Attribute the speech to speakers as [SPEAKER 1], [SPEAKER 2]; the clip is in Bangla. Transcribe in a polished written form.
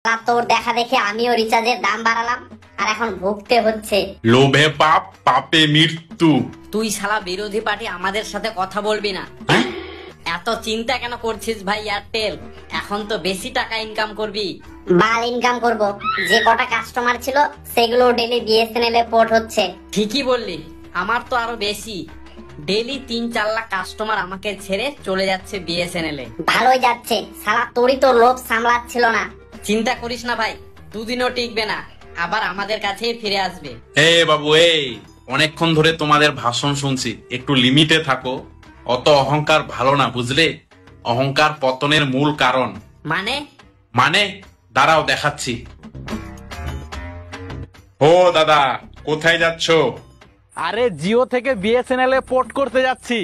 [SPEAKER 1] তোর দেখা দেখে আমিও রিচার্জের দাম বাড়ালাম আর এখন ভুগতে হচ্ছে।
[SPEAKER 2] লোভে পাপ, পাপে মৃত্যু।
[SPEAKER 3] তুই শালা বিরোধী পার্টি আমাদের সাথে কথা বলবি না। এত চিন্তা কেন করছিস ভাই এয়ারটেল? এখন তো বেশি টাকা ইনকাম করবি।
[SPEAKER 1] মাল ইনকাম করব, যে কটা কাস্টমার ছিল সেগুলো ডেলি বিএসএনএল এ পোর্ট হচ্ছে।
[SPEAKER 3] ঠিকই বললি, আমার তো আরো বেশি। ডেলি 3-4 লাখ কাস্টমার আমাকে ছেড়ে চলে যাচ্ছে বিএসএনএল এ।
[SPEAKER 1] ভালোই যাচ্ছে, শালা তোরই তো লোভ সামলাচ্ছিল না।
[SPEAKER 3] চিন্তা করিস না ভাই, দুদিনও টিকবে না, আবার আমাদের কাছেই ফিরে আসবে।
[SPEAKER 2] বাবু অনেকক্ষণ ধরে তোমাদের ভাষণ শুনছি, একটু লিমিটে থাকো। অত অহংকার ভালো না, বুঝলে? অহংকার পতনের মূল কারণ।
[SPEAKER 3] মানে
[SPEAKER 2] দাঁড়াও দেখাচ্ছি। ও দাদা, কোথায় যাচ্ছ?
[SPEAKER 4] আরে জিও থেকে বিএসএনএল এ পোর্ট করতে যাচ্ছি।